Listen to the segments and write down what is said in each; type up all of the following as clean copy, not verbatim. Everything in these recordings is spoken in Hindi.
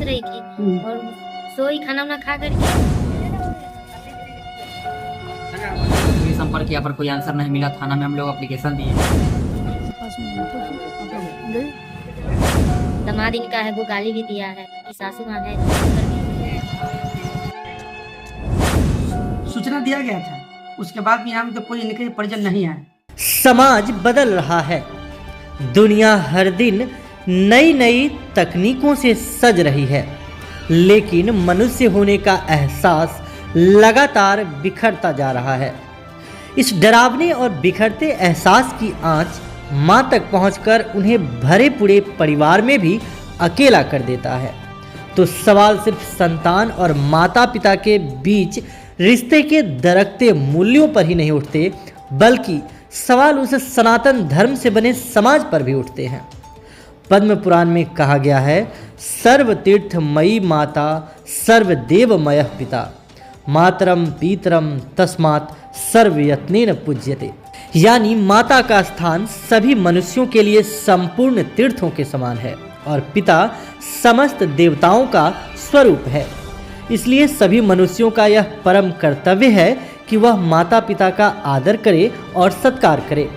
रही थी और सोई खाना वाना खा करके। कोई संपर्क किया पर कोई आंसर नहीं मिला। थाना में हम लोग एप्लीकेशन दिए। दामाद इनका है वो गाली भी दिया है कि सासू माँ है। सूचना दिया गया था, उसके बाद भी यहाँ पे कोई इनके परिजन नहीं आए। समाज बदल रहा है, दुनिया हर दिन नई नई तकनीकों से सज रही है, लेकिन मनुष्य होने का एहसास लगातार बिखरता जा रहा है। इस डरावने और बिखरते एहसास की आंच मां तक पहुंचकर उन्हें भरे पूरे परिवार में भी अकेला कर देता है। तो सवाल सिर्फ संतान और माता पिता के बीच रिश्ते के दरकते मूल्यों पर ही नहीं उठते, बल्कि सवाल उस सनातन धर्म से बने समाज पर भी उठते हैं। पद्म पुराण में कहा गया है, सर्वतीर्थमयी माता सर्वदेवमय पिता मातरम पीतरम तस्मात् सर्वयत्नेन पूज्यते। यानी माता का स्थान सभी मनुष्यों के लिए संपूर्ण तीर्थों के समान है और पिता समस्त देवताओं का स्वरूप है। इसलिए सभी मनुष्यों का यह परम कर्तव्य है कि वह माता पिता का आदर करे और सत्कार करे।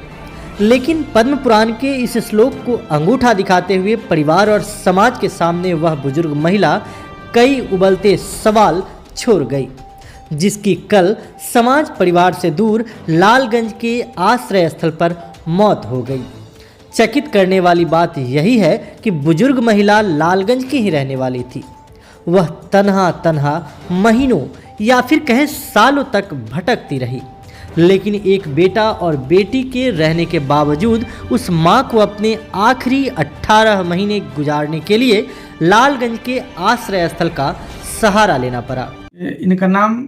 लेकिन पद्म पुराण के इस श्लोक को अंगूठा दिखाते हुए परिवार और समाज के सामने वह बुजुर्ग महिला कई उबलते सवाल छोड़ गई, जिसकी कल समाज परिवार से दूर लालगंज के आश्रय स्थल पर मौत हो गई। चकित करने वाली बात यही है कि बुजुर्ग महिला लालगंज की ही रहने वाली थी। वह तन्हा तन्हा महीनों या फिर कहें सालों तक भटकती रही, लेकिन एक बेटा और बेटी के रहने के बावजूद उस मां को अपने आखिरी 18 महीने गुजारने के लिए लालगंज के आश्रय स्थल का सहारा लेना पड़ा। इनका नाम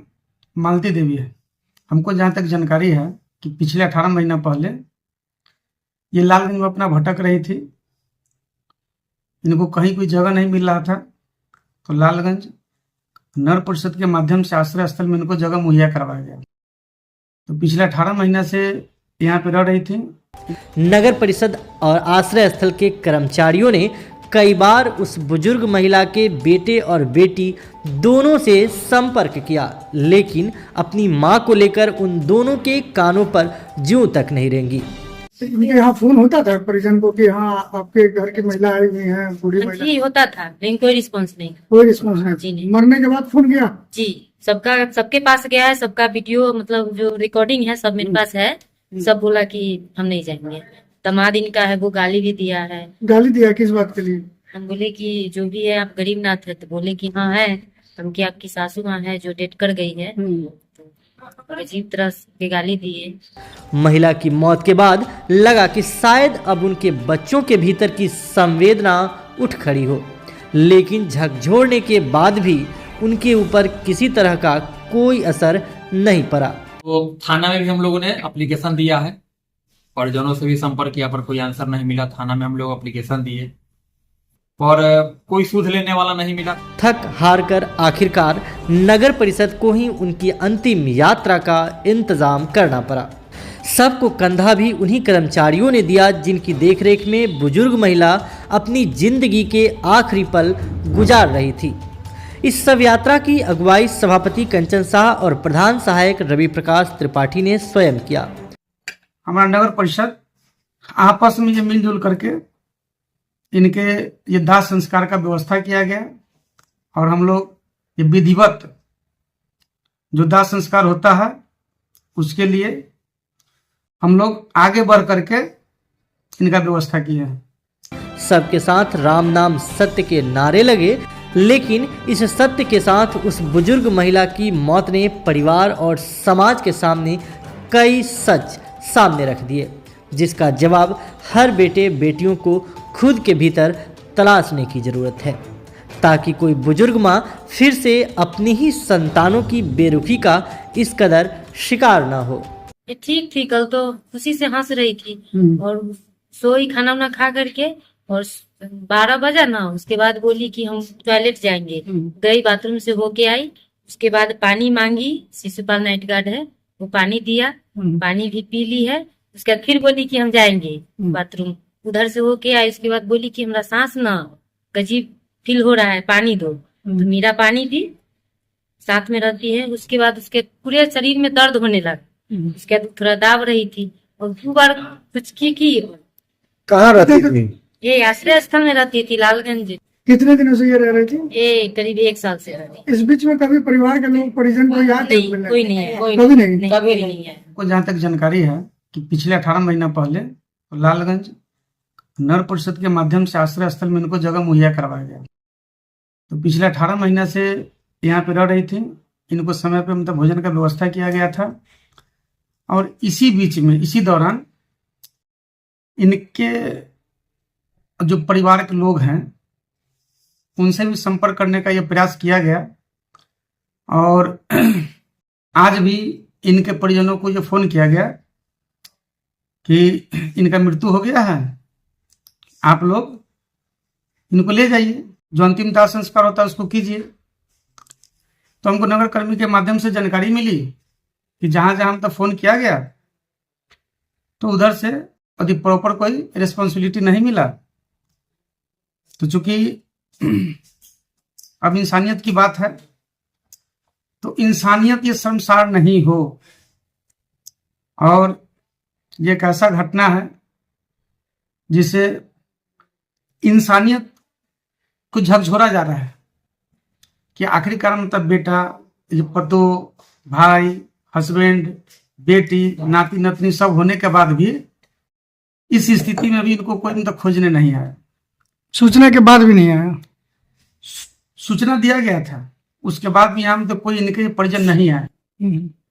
मालती देवी है। हमको जहाँ तक जानकारी है कि पिछले 18 महीना पहले ये लालगंज में अपना भटक रही थी। इनको कहीं कोई जगह नहीं मिल रहा था, तो लालगंज नगर परिषद के माध्यम से आश्रय स्थल में इनको जगह मुहैया करवाया गया। तो पिछले 18 महीना से यहाँ पे रह रही थी। नगर परिषद और आश्रय स्थल के कर्मचारियों ने कई बार उस बुजुर्ग महिला के बेटे और बेटी दोनों से संपर्क किया, लेकिन अपनी मां को लेकर उन दोनों के कानों पर ज्यों तक नहीं रेंगी। इनके यहाँ फोन होता था परिजन को कि हाँ आपके घर की महिला आई हुई है, बूढ़ी महिला? जी होता था, लेकिन कोई रिस्पॉन्स नहीं। कोई रिस्पॉन्स जी नहीं। नहीं। मरने के बाद फोन किया? जी सबके पास गया है, सबका वीडियो मतलब जो रिकॉर्डिंग है सब मेरे पास है। सब बोला कि हम नहीं जाएंगे। दामाद इनका है वो गाली भी दिया है। गाली दिया किस बात के लिए? हम बोले कि जो भी है आप गरीबनाथ है, तो बोले कि हाँ है। हम कि आपकी सासू माँ है जो डेट कर गई है। अजीब तरह से गाली दिए। महिला की मौत के बाद लगा कि शायद अब उनके बच्चों के भीतर की संवेदना उठ खड़ी हो, लेकिन झकझोरने के बाद भी उनके ऊपर किसी तरह का कोई असर नहीं पड़ा। तो थाना में भी हम लोगों ने एप्लीकेशन दिया है, परिजनों से भी संपर्क किया पर कोई आंसर नहीं मिला। थाना में हम लोग एप्लीकेशन दिए और कोई सूद लेने वाला नहीं मिला। थक हार कर आखिरकार नगर परिषद को ही उनकी अंतिम यात्रा का इंतजाम करना पड़ा। सबको कंधा भी उन्हीं कर्मचारियों ने दिया जिनकी देखरेख में बुजुर्ग महिला अपनी जिंदगी के आखिरी पल गुजार रही थी। इस सब यात्रा की अगुवाई सभापति कंचन शाह और प्रधान सहायक रवि प्रकाश त्रिपाठी ने स्वयं किया। हमारा नगर परिषद आपस में ये मिलजुल करके इनके ये दाह संस्कार का व्यवस्था किया गया और हम लोग ये विधिवत जो दाह संस्कार होता है उसके लिए हम लोग आगे बढ़ करके इनका व्यवस्था किया है। सबके साथ राम नाम सत्य के नारे लगे, लेकिन इस सत्य के साथ उस बुजुर्ग महिला की मौत ने परिवार और समाज के सामने कई सच सामने रख दिए, जिसका जवाब हर बेटे बेटियों को खुद के भीतर तलाशने की जरूरत है, ताकि कोई बुजुर्ग माँ फिर से अपनी ही संतानों की बेरुखी का इस कदर शिकार ना हो। ये ठीक थी, कल तो खुशी से हंस रही थी और सोई खाना वाना खा करके और 12 बजा ना, उसके बाद बोली कि हम टॉयलेट जाएंगे। गई, बाथरूम से होके आई, उसके बाद पानी मांगी, शिशुपाल नाइट गार्ड है वो पानी दिया, पानी भी पी ली है। उसके बाद फिर बोली कि हम जाएंगे बाथरूम, उधर से होके आई। उसके बाद बोली कि हमरा सांस ना गजीब फील हो रहा है, पानी दो। तो मीरा पानी दी, साथ में रहती है। उसके बाद उसके पूरे शरीर में दर्द होने लगा। उसके बाद थोड़ा दाब रही थी और 2 बार कुछ की। कहाँ रहती थी? ये आश्रय स्थल में रहती थी, लालगंज। कितने दिनों से ये रह रही थी? ये करीब 1 साल से रहती। इस बीच में कभी परिवार के लोग, परिजन को याद नहीं, कोई नहीं है, कभी नहीं। कभी नहीं है। को जहाँ तक जानकारी है कि पिछले 18 महीना पहले लालगंज नगर परिषद के माध्यम से आश्रय स्थल में इनको जगह मुहैया करवाया गया। तो पिछले 18 महीना से यहाँ पे रह रही थी। इनको समय पे मतलब भोजन का व्यवस्था किया गया था। और इसी बीच में, इसी दौरान इनके जो परिवार के लोग हैं उनसे भी संपर्क करने का ये प्रयास किया गया। और आज भी इनके परिजनों को ये फोन किया गया कि इनका मृत्यु हो गया है, आप लोग इनको ले जाइए, जो अंतिम दाह संस्कार होता है उसको कीजिए। तो हमको नगर कर्मी के माध्यम से जानकारी मिली कि जहां जहां हम तक फोन किया गया तो उधर से अभी प्रॉपर कोई रिस्पॉन्सिबिलिटी नहीं मिला। तो चूंकि अब इंसानियत की बात है, तो इंसानियत ये शर्मसार नहीं हो। और ये एक ऐसा घटना है जिसे इंसानियत को झकझोरा जा रहा है कि आखिरकार मतलब बेटा, ये पतो, भाई, हस्बैंड, बेटी, नाती नतनी सब होने के बाद भी इस स्थिति में भी इनको कोई मतलब खोजने नहीं आया। सूचना के बाद भी नहीं आया? सूचना दिया गया था, उसके बाद भी यहाँ तो कोई इनके परिजन नहीं आए।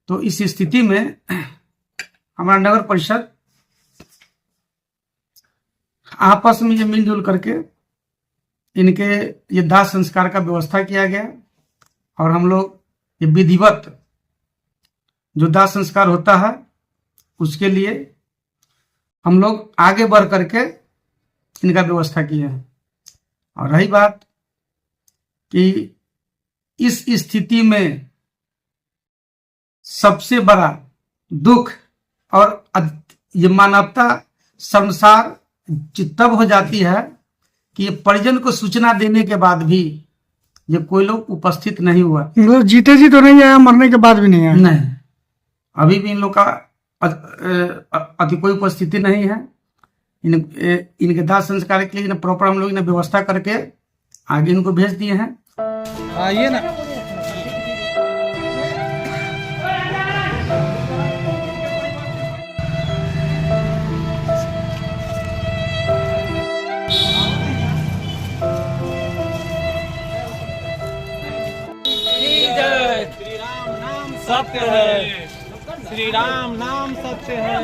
तो इस स्थिति में हमारा नगर परिषद आपस में ये मिलजुल करके इनके ये दाह संस्कार का व्यवस्था किया गया। और हम लोग ये विधिवत जो दाह संस्कार होता है उसके लिए हम लोग आगे बढ़ करके इनका व्यवस्था किए हैं। और रही बात कि इस स्थिति में सबसे बड़ा दुख और ये मानवता शर्मसार तब हो जाती है कि ये परिजन को सूचना देने के बाद भी ये कोई लोग उपस्थित नहीं हुआ। मतलब जीते जी तो नहीं आया, मरने के बाद भी नहीं आया? नहीं, अभी भी इन लोग का अति कोई उपस्थिति नहीं है। इनके दाह संस्कार के लिए प्रॉपर हम लोग ने व्यवस्था करके आगे इनको भेज दिए हैं। आइए ना। सत्य है, श्री राम नाम सत्य है।